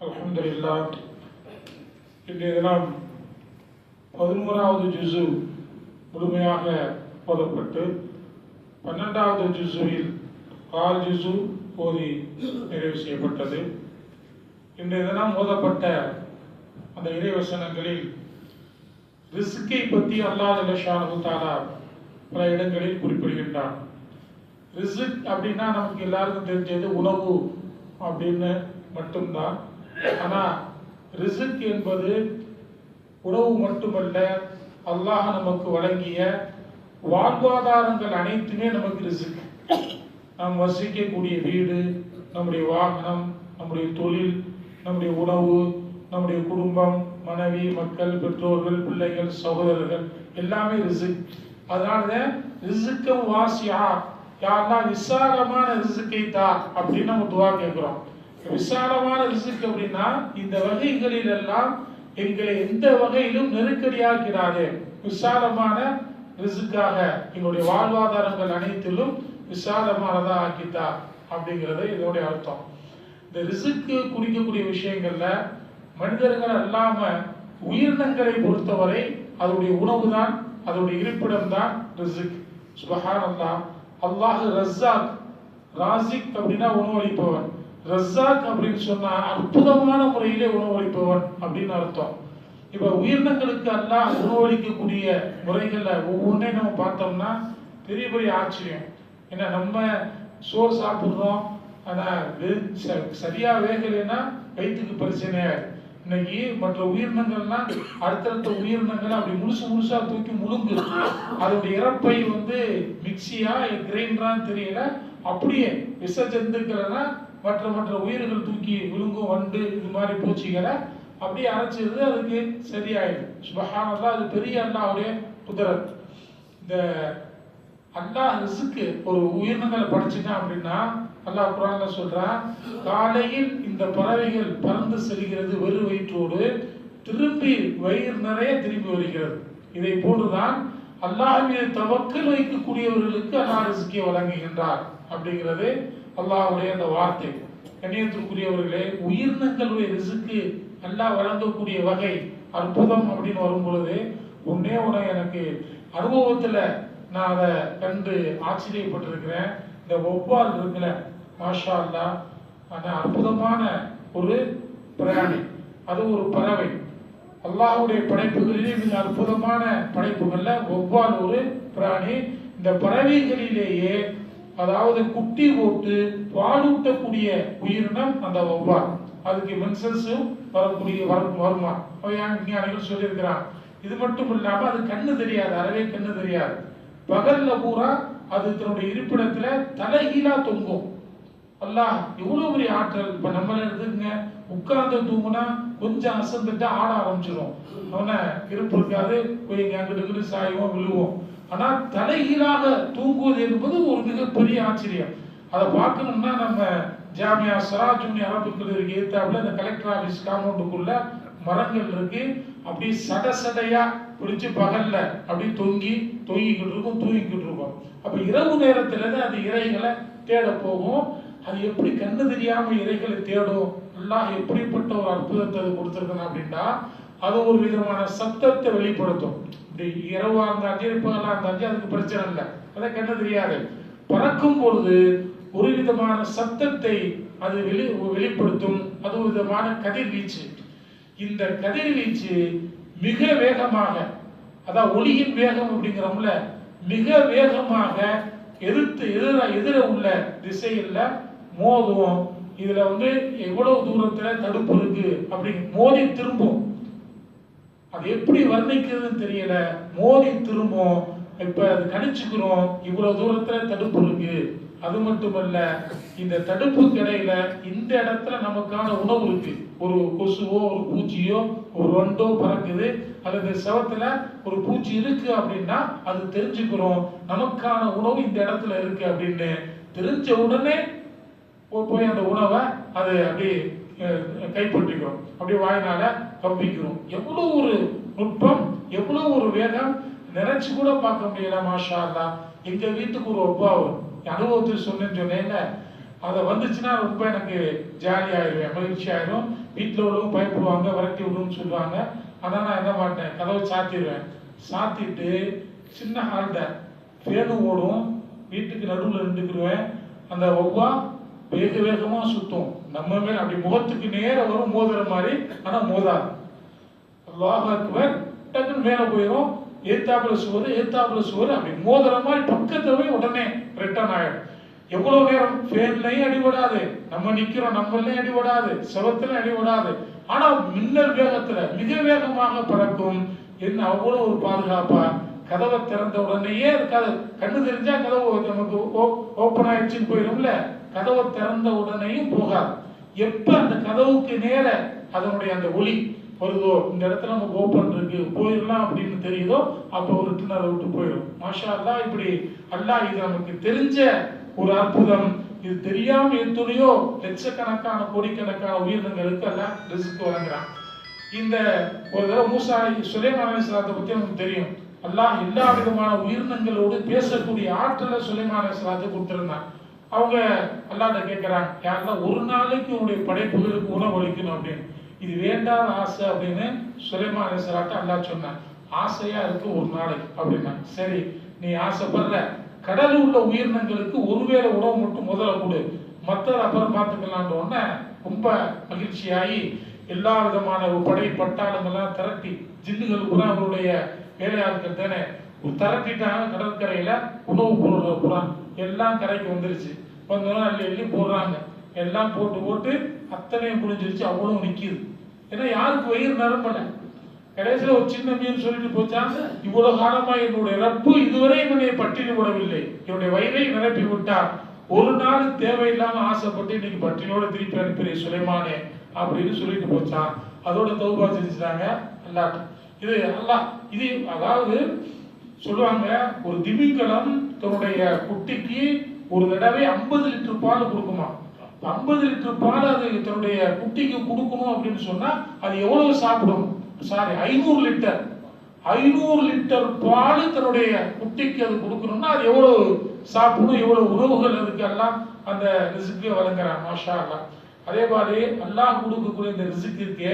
அல்ஹம்துலில்லாஹ். இன்றைய தினம் 11வது ஜுஸு முழுமையாக ஓதப்பட்டு 12வது ஜுஸுவில் கால் ஜுஸு ஓதி நிறைவு செய்யப்பட்டது. இன்றைய தினம் ஓதப்பட்ட அந்த இறைவசனங்களில் ரிஸ்கை பற்றி அல்லாஹ் ஜல்லஷானஹு தஆலா பல இடங்களில் குறிப்பிடுகின்றான். ரிஸ்க் அப்படின்னா நமக்கு எல்லாருக்கும் தெரிஞ்சது உணவு அப்படின்னு மட்டும்தான். ஆனால் ரிஸ்க் என்பது உணவு மட்டுமல்ல, அல்லாஹ் நமக்கு வழங்கிய வாழ்வாதாரங்கள் அனைத்துமே நமக்கு ரிஸ்க். நாம் வசிக்கக்கூடிய வீடு, நம்முடைய வாகனம், நம்முடைய தொழில், நம்முடைய உணவு, நம்முடைய குடும்பம், மனைவி, மக்கள், பெற்றோர்கள், பிள்ளைகள், சகோதரர்கள் எல்லாமே ரிஸ்க். அதனால ரிஸ்க்கும் வாசியா, யாரெல்லாம் விசாலமான ரிஸ்கை தா அப்படின்னு நம்ம துவா கேட்கிறோம். விசாலமான ரிஸ்க் அப்படின்னா இந்த வகைகளில் எல்லாம் எங்களை எந்த வகையிலும் நெருக்கடியாக்கிறாரே, விசாலமான ரிஸ்க்காக எங்களுடைய வாழ்வாதாரங்கள் அனைத்திலும் விசாலமானதா ஆக்கித்தா அப்படிங்கிறது இதோடைய அர்த்தம். இந்த ரிஸ்க்கு குறிக்கக்கூடிய விஷயங்கள்ல மனிதர்கள் அல்லாம உயிரினங்களை பொறுத்தவரை அதனுடைய உணவு தான், அதனுடைய இருப்பிடம் தான் ரிஸ்க். சுப்ஹானல்லாஹ். அல்லாஹ் ரஸாக், ராசிக் அப்படின்னா உணவளிப்பவன், ரஸாக் அப்படின்னு சொன்னா அற்புதமான முறையிலே உணவளிப்பவன் அப்படின்னு அர்த்தம். இப்ப உயிரினங்களுக்கு அல்லாஹ் உணவளிக்கக்கூடிய முறைகள்ல ஒவ்வொன்றையும் நம்ம பார்த்தோம்னா பெரிய பெரிய ஆச்சரியம். ஏன்னா நம்ம சோறு சாப்பிடுறோம், ஆனா சரியா வேகலைன்னா வயிற்றுக்கு பிரச்சனை. இன்னைக்கு மற்ற உயிரினங்கள்லாம் அடுத்தடுத்த உயிரினங்கள் அப்படி முழுசா தூக்கி முழுங்கு, அதோடைய இறப்பை மிக்சியா கிரைண்டரான்னு தெரியல, அப்படியே விஷ ஜந்துக்களை மற்ற உயிர்கள் தூக்கி விழுங்கும், வண்டு இது மாதிரி பூச்சிகளை அப்படியே அரைச்சிருது, அதுக்கு சரியாயிடும். சுப்ஹானல்லாஹ். அது பெரிய அல்லாஹ்வுடைய குதிரத். இந்த அல்லாஹ் ரிஸ்க்கு ஒரு உயிரினங்களை படைச்சிட்டான் அப்படின்னா அல்லாஹ் குர்ஆன்ல சொல்றான், காலையில் இந்த பறவைகள் பறந்து செல்கிறது வெறு வயிற்றோடு, திரும்பி வயிறு நிறைய திரும்பி வருகிறது. இதை போன்றுதான் அல்லாஹ் மீது தவக்கல் வைக்கக்கூடியவர்களுக்கு அல்லாஹ் ரிஸ்கை வழங்குகின்றார் அப்படிங்கிறது அல்லாஹ்வுடைய அந்த வார்த்தை. கண்ணியத்திற்குரியவர்களே, உயிரினங்களுடைய ரிஸ்க்கு அல்லாஹ் வழங்கக்கூடிய வகை அற்புதம் அப்படின்னு வரும் பொழுது ஒன்னே எனக்கு அனுபவத்துல நான் அதை கண்டு ஆச்சரியப்பட்டிருக்கிறேன். இந்த ஒவ்வால் இருக்குல்ல, மாஷா அல்லாஹ், ஆனால் அற்புதமான ஒரு பிராணி, அது ஒரு பறவை. அல்லாஹ்வுடைய படைப்புகளிலே மிக அற்புதமான படைப்புகள்ல ஒவ்வால் ஒரு பிராணி. இந்த பறவைகளிலேயே அதாவது குட்டி போட்டு பாலூட்டக்கூடிய உயிரினம் அந்த ஒவ்வால். அதுக்கு மென்சஸும் வருமா விஞ்ஞானிகள் சொல்லியிருக்கிறான். இது மட்டும் இல்லாம அது கண்ணு தெரியாது, அறவே கண்ணு தெரியாது. பகல்ல பூரா அது தன்னுடைய இருப்பிடத்துல தலைகீழா தொங்கும். அல்லாஹ் எவ்வளவு பெரிய ஆற்றல். இப்ப நம்மள எடுத்துக்கங்க, உட்கார்ந்து தூங்குனா கொஞ்சம் அசந்துட்டு ஆட ஆரம்பிச்சிடும், அவனை இருப்பு இருக்காது, போய் அங்கிட்டு சாயுவோம், விழுவோம். ஆனா தலைகீழாக தூங்குவது என்பது ஒரு மிகப்பெரிய ஆச்சரியம். அதை பார்க்கணும்னா நம்ம ஜாமியா சராஜுனி அரபு கல்லூரிக்கு ஏத்தாப்புல இந்த கலெக்டர் ஆபீஸ் காம்பவுண்டுக்குள்ள மரங்கள் இருக்கு. அப்படி சடையா பிடிச்சு பகல்ல அப்படி தொங்கிக்கிட்டு இருக்கும், தூங்கிக்கிட்டு இருக்கும். அப்ப இரவு நேரத்துல தான் அது இறைகளை தேட போகும். அது எப்படி கண்ணு தெரியாம இறைகளை தேடும்? அல்லாஹ் எப்படிப்பட்ட ஒரு அற்புதத்தை அது கொடுத்திருக்கணும் அப்படின்னா, அது ஒரு விதமான சத்தத்தை வெளிப்படுத்தும். இப்படி இரவா இருந்தாலும் பகலா இருந்தாலும் அதுக்கு பிரச்சனை இல்லை, அதை கண்ணு தெரியாது. பறக்கும் பொழுது ஒரு விதமான சத்தத்தை அது வெளிப்படுத்தும். அது ஒரு விதமான கதிர்வீச்சு. இந்த கதிர்வீச்சு மிக வேகமாக, அதான் ஒளியின் வேகம் அப்படிங்கிறோம்ல, மிக வேகமாக எதிர உள்ள திசையில மோதும். இதுல எவ்வளவு தூரத்துல தடுப்பு இருக்கு அப்படி மோதி திரும்பும். அது எப்படி வர்ணிக்கிறதுன்னு தெரியல, மோதி திரும்பும். இப்ப அது கணிச்சுக்கிறோம் இவ்வளவு தூரத்துல தடுப்பு இருக்கு. அது மட்டுமல்ல, இந்த தடுப்புக்கு இடையில இந்த இடத்துல நமக்கான உணவு இருக்கு. ஒரு கொசுவோ ஒரு பூச்சியோ ஒரு வண்டோ பறக்குது, அல்லது செவத்துல ஒரு பூச்சி இருக்கு அப்படின்னா அது தெரிஞ்சுக்கிறோம் நமக்கான உணவு இந்த இடத்துல இருக்கு அப்படின்னு. தெரிஞ்ச உடனே போய் அந்த உணவை அது அப்படியே கைப்பற்றிக்கிறோம், அப்படியே வாயினால கம்பிக்கிறோம். எவ்வளவு ஒரு நுட்பம், எவ்வளவு ஒரு வேகம், நினைச்சு கூட பார்க்க முடியல. மாஷா அல்லாஹ். எங்க வீட்டுக்கு ஒரு ஒப்பாவு அனுபவத்தில் சொன்னேன்னு சொன்னேன்ல, அதை வந்துச்சுன்னா ரொம்ப எனக்கு ஜாலி ஆயிடுவேன், மகிழ்ச்சி ஆயிடும். வீட்டில் உள்ளவங்க பயப்படுவாங்க, விரட்டி விடுன்னு சொல்லுவாங்க. ஆனால் நான் என்ன மாட்டேன், கதவை சாத்திடுவேன். சாத்திட்டு சின்ன ஹால் தான், ஃபேனு ஓடும், வீட்டுக்கு நடுவில் நின்றுக்குருவேன். அந்த ஒவ்வா வேக வேகமாக சுற்றும், நம்ம மேலே அப்படி முகத்துக்கு நேரம் வரும், மோதுற மாதிரி. ஆனால் மோதாது. அல்லாஹ் அக்பர், டக்குன்னு மேலே போயிடும். ஏத்தாப்புல சுவர் அப்படி மோதுற மாதிரி பக்கத்துல போய் உடனே ரிட்டர்ன் ஆயிடும். எவ்வளவு நேரம் ஃபேன்லையும் அடிபடாது, நம்ம நிக்கிறோம், நம்மளையும் அடிபடாது, செவத்திலையும் அடிபடாது. ஆனா மின்னல் வேகத்துல மிக வேகமாக பறக்கும். என்ன அவ்வளவு ஒரு பாதுகாப்பா. கதவை திறந்த உடனேயே இருக்காது. கண்ணு தெரிஞ்சா கதவு நமக்கு ஓப்பன் ஆயிடுச்சுன்னு போயிடும்ல. கதவை திறந்த உடனேயும் போகாது. எப்ப அந்த கதவுக்கு நேர அதனுடைய அந்த ஒளி வருதோ, இந்த இடத்துல நமக்கு ஓப்பன் இருக்கு, போயிடலாம் அப்படின்னு தெரியுதோ, அப்ப ஒரு ரிட்டர்ன் அதை விட்டு போயிடும். மாஷா அல்லாஹ். இப்படி அல்லாஹ் இது நமக்கு தெரிஞ்ச ஒரு அற்புதம். இது தெரியாம எத்தனையோ லட்சக்கணக்கான கோடிக்கணக்கான உயிரினங்களுக்கு எல்லாம் ரிஸ்க் வழங்குறான். இந்த ஒரு தடவை சுலைமான் அலைஹிஸ்ஸலாத்தை பத்தி நமக்கு தெரியும். அல்லாஹ் எல்லா விதமான உயிரினங்களோடு பேசக்கூடிய ஆற்றலை சுலைமான் அலைஹிஸ்ஸலாத்துக்கு கொடுத்திருந்தான். அவங்க அல்லாஹ்ட்ட கேட்கிறாங்க, யாரெல்லாம் ஒரு நாளைக்கு உன்னுடைய படைப்புகளுக்கு உணவளிக்கணும் அப்படின்னு. இது வேண்டாத ஆசை அப்படின்னு சுலைமான் அலைஹிஸ்ஸலாத்தை அல்லாஹ் சொன்னான். ஆசையா இருக்கு ஒரு நாளைக்கு அப்படின்னா, சரி நீ ஆசைப்படுற கடலில் உள்ள உயிரினங்களுக்கு ஒருவேளை உணவு மட்டும் முதல்ல கொடு, மற்ற அப்புறம் பார்த்துக்கலான்ற உடனே ரொம்ப மகிழ்ச்சியாகி எல்லா விதமான படை பட்டாளங்கள்லாம் திரட்டி, ஜில்லுகள் கூட அவருடைய வேலையாட்கள் தானே, திரட்டிட்டாங்க. கடற்கரையில உணவு பொருள்கள் பூரா எல்லாம் கரைக்கு வந்துருச்சு. கொஞ்சம் எள்ளி போடுறாங்க, எல்லாம் போட்டு அத்தனையும் புரிஞ்சிருச்சு. அவ்வளவு நிக்குது. ஏன்னா யாருக்கு வயிறு நிரம்பல. கடைசியில் ஒரு சின்ன மீன் சொல்லிட்டு போச்சாங்க, இவ்வளவு காலமா என்னுடைய ரப்பு இதுவரை என்னை பட்டினி விடவில்லை, என்னுடைய வயிறை நிரப்பி விட்டார், ஒரு நாள் தேவையில்லாம ஆசைப்பட்டு இன்னைக்கு பட்டினியோட திருப்பி அனுப்பிற சுலைமானே அப்படின்னு சொல்லிட்டு போச்சான். அதோட தௌபா செஞ்சுட்டாங்க அல்லாஹ். இது அல்லாஹ் இது அதாவது சொல்லுவாங்க, ஒரு திமிங்கலம் தன்னுடைய குட்டிக்கு ஒரு தடவை 50 லிட்டர் பால் கொடுக்குமா. 50 லிட்டர் பால் அது தன்னுடைய குட்டிக்கு கொடுக்கணும் அப்படின்னு சொன்னா அது எவ்வளவு சாப்பிடும்? 500 லிட்டர் பால் தன்னுடைய குட்டிக்கு அது கொடுக்கணும்னா அது எவ்வளவு சாப்பிடணும், எவ்வளவு உணவுகள் அதுக்கு எல்லாம் அந்த ரிஸ்க்கு வழங்குறான். மாஷா அல்லாஹ். அதே மாதிரி அல்லாஹ் கொடுக்கக்கூடிய இந்த ரிஸ்க்கு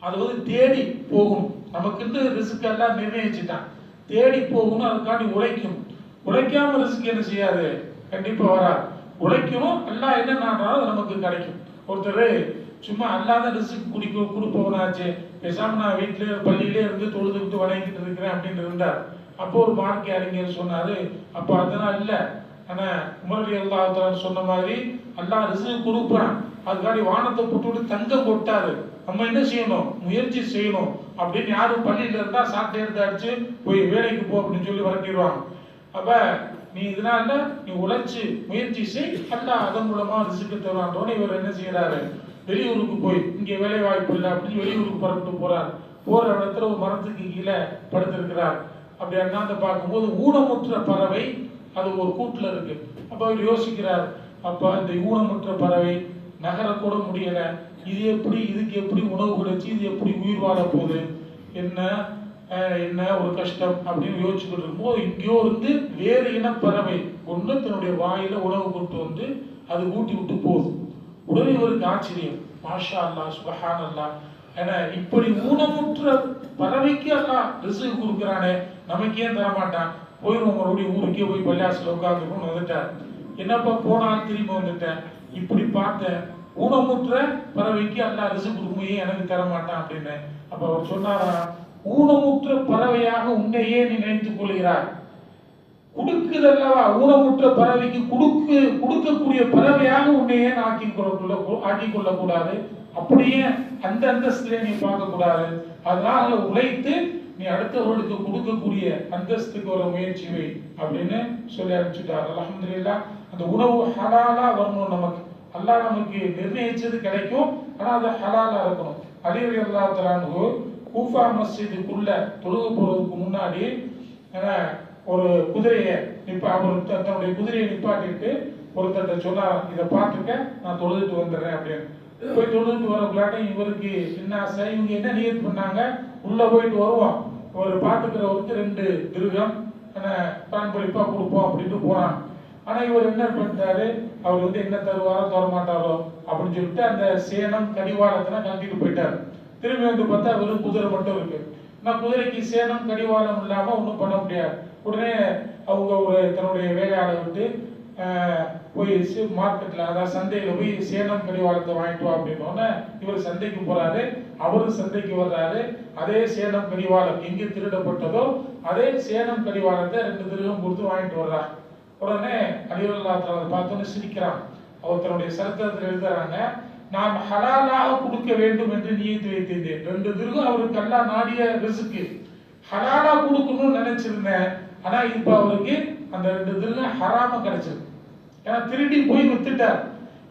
அது வந்து தேடி போகணும். நமக்கு ரிஸ்க் எல்லாம் நிர்ணயிச்சுட்டான், தேடி போகணும், அதுக்காண்டி உழைக்கணும். உழைக்காம ரிஸ்க் என்ன செய்யாது, கண்டிப்பா வராது. உழைக்கணும், எல்லாம் என்ன நாடுறாலும் நமக்கு கிடைக்கும். ஒருத்தர் சும்மா அல்லாத ரிஸ்க் கொடுப்பவனாச்சு, பேசாம நான் வீட்டிலே பள்ளியிலே இருந்து தொழுதுகிட்டு வணங்கிட்டு இருக்கிறேன் அப்படின்னு இருந்தார். அப்போ ஒரு மார்க்க அறிஞர் சொன்னாரு, அப்போ அதெல்லாம் இல்லை. ஆனா உமர் ரலியல்லாஹு சொன்ன மாதிரி அல்லாஹ் ரிஸ்க் கொடுப்பான், அதுக்காண்டி வானத்தை போட்டு தங்கம் கொட்டாரு. நம்ம என்ன செய்யணும், முயற்சி செய்யணும். அப்படின்னு யாரும் பள்ளியில இருந்தா சாட்டை எடுத்து அடிச்சு போய் வேலைக்கு போ அப்படின்னு சொல்லி வரட்டிடுவாங்க. அப்ப நீ இதனால நீ உழைச்சு முயற்சி செய், அல்லாஹ் அதன் மூலமா ரிஸ்க் தருவான். இவர் என்ன செய்யறாரு, வெளியூருக்கு போய் இங்க வேலை வாய்ப்பு இல்லை அப்படின்னு வெளியூருக்கு புறப்பட்டு போறார். போற இடத்துல ஒரு மரத்துக்கு கீழே படுத்திருக்கிறார். அப்படி அண்ணாந்து பார்க்கும்போது ஊனமுற்ற பறவை அது ஒரு கூட்டுல இருக்கு. அப்ப அவர் யோசிக்கிறார், அப்ப இந்த ஊனமுற்ற பறவை நகரக்கூட முடியல, இது எப்படி, இதுக்கு எப்படி உணவு கிடைச்சி, இது எப்படி உயிர் வாழ போகுது, என்ன ஒரு கஷ்டம் அப்படின்னு யோசிச்சுக்கிட்டு இருக்கும்போது இங்கேயோ இருந்து வேறு இனப்பறவை ஒன்று தன்னுடைய வாயில உணவு கொண்டு வந்து அது ஊட்டி விட்டு போகுது. உடனே இவருக்கு ஆச்சரியம், மாஷா அல்லாஹ் சுப்ஹான் அல்லாஹ், ஏன்னா இப்படி ஊனமுற்ற பறவைக்கு எல்லாம் ரிஸ்க் கொடுக்குறானே, நமக்கே தரமாட்டான். போயிடும் மறுபடியும் ஊருக்கே போய் பள்ளியாசில் உட்காந்துருக்கணும்னு வந்துட்டார். என்னப்பா போனால் திரும்பி வந்துட்டேன், இப்படி பார்த்தேன், ஊனமுற்ற பறவைக்கு அல்லாஹ் ரிஸ்க் கொடுக்கும்போது எனக்கு தரமாட்டான் அப்படின்னு. அப்ப அவர் சொன்னாரா, ஊனமுற்ற பறவையாக உன்னையே நீ நினைத்துக் கொள்கிறாய், கொடுக்குதல்லவா ஊனமுற்ற பறவைக்கு கொடுக்கக்கூடிய பறவையாக உன்னையே ஆக்கிக் கொள்ளக்கூடாது, அப்படியே அந்த அந்தஸ்திலே நீ பார்க்க கூடாது. அதனால உழைத்து நீ அடுத்தவர்களுக்கு கொடுக்கக்கூடிய அந்தஸ்துக்கு ஒரு முயற்சி வை அப்படின்னு சொல்லி அனுப்பிச்சுட்டார். அல்ஹம்துலில்லாஹ். அந்த உணவு ஹலாலா வரணும், நமக்கு அல்லாஹ் நமக்கு நிர்ணயிச்சது கிடைக்கும், ஆனா அது ஹலாலா இருக்கணும். அலி ரலியல்லாஹு தஆலா அன்ஹு கூஃபா மஸ்ஜிதுக்குள்ள தொழுக போறதுக்கு முன்னாடி ஒரு குதிரையை தன்னுடைய குதிரையை நிப்பாட்டிட்டு ஒருத்தட்ட சொன்னார், இதை பார்த்துக்க நான் தொழுதுட்டு வந்துடுறேன் அப்படின்னு. போய் தொழுதுட்டு வரக்குள்ளாட்டும் இவருக்கு என்ன ஆசை, இவங்க என்ன நியத் பண்ணாங்க, உள்ள போயிட்டு வருவோம், ஒரு பார்த்துக்கிறவருக்கு 2 திருகம் பணப்பளிப்பா கொடுப்போம் அப்படின்ட்டு போனாங்க. ஆனா இவர் என்ன பண்ணிட்டாரு, அவர் வந்து என்ன தருவாரோ தர மாட்டாரோ அப்படின்னு சொல்லிட்டு அந்த சேனம் கடிவாளத்தெல்லாம் கழட்டிட்டு போயிட்டார். திரும்பி வந்து பார்த்தா வெறும் குதிரை மட்டும் இருக்கு. நான் குதிரைக்கு சேனம் கடிவாளம் இல்லாம ஒன்றும் பண்ண முடியாது. உடனே அவங்க ஒரு தன்னுடைய வேலையாளை விட்டு போய் மார்க்கெட்ல, அதாவது சந்தையில போய் சேனம் கடிவாளத்தை வாங்கிட்டு வா அப்படின்னோடனே இவர் சந்தைக்கு போறாரு. அவரும் சந்தைக்கு வர்றாரு. அதே சேனம் கடிவாளம் எங்கே திருடப்பட்டதோ அதே சேனம் கடிவாளத்தை 2 திருகம் கொடுத்து வாங்கிட்டு வர்றார். உடனே அலிவல்லாஹு அதை பார்த்தோன்னு சிரிக்கிறான். அவர் தன்னுடைய சரித்திரத்தில் எழுதுறாங்க, நான் ஹலாலாக கொடுக்க வேண்டும் என்று நியத்து வைத்திருந்தேன். 2 திருகம் அவருக்கு அல்லாஹ் நாடிய ரிஸ்க், ஹலாலா கொடுக்கணும்னு நினைச்சிருந்தேன். ஆனா இப்ப அவருக்கு அந்த 2 திருகம் ஹராம கிடைச்சது. ஏன்னா திருடி போய் வித்துட்டார்.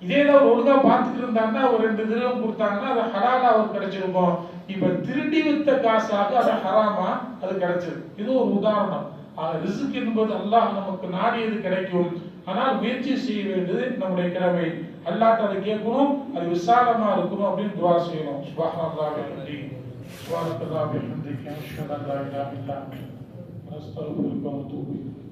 இதேதான் அவர் ஒழுங்கா பார்த்துட்டு இருந்தாருன்னா ஒரு 2 திருகம் கொடுத்தாங்கன்னா அது ஹலாலா அவர் கிடைச்சிருக்கும். இப்ப திருடி வித்த காசாக அது ஹராமா அது கிடைச்சது. இது ஒரு உதாரணம். ரிஸ்க் என்பது அல்லாஹ் நமக்கு நாடியது கிடைக்கும். ஆனால் முயற்சி செய்ய வேண்டியது நம்முடைய கடமை. அல்லாஹ் அதை கேட்கணும், அது விசாலமா இருக்கணும் அப்படின்னு துவா செய்யணும். சுப்ஹானல்லாஹி வ பிஹம்திஹி சுப்ஹானல்லாஹி வ பிஹம்திஹி அஷ்ஹது அல்லா இலாஹா இல்லா அன்த அஸ்தக்ஃபிருக வ அத்தூபு இலைக்.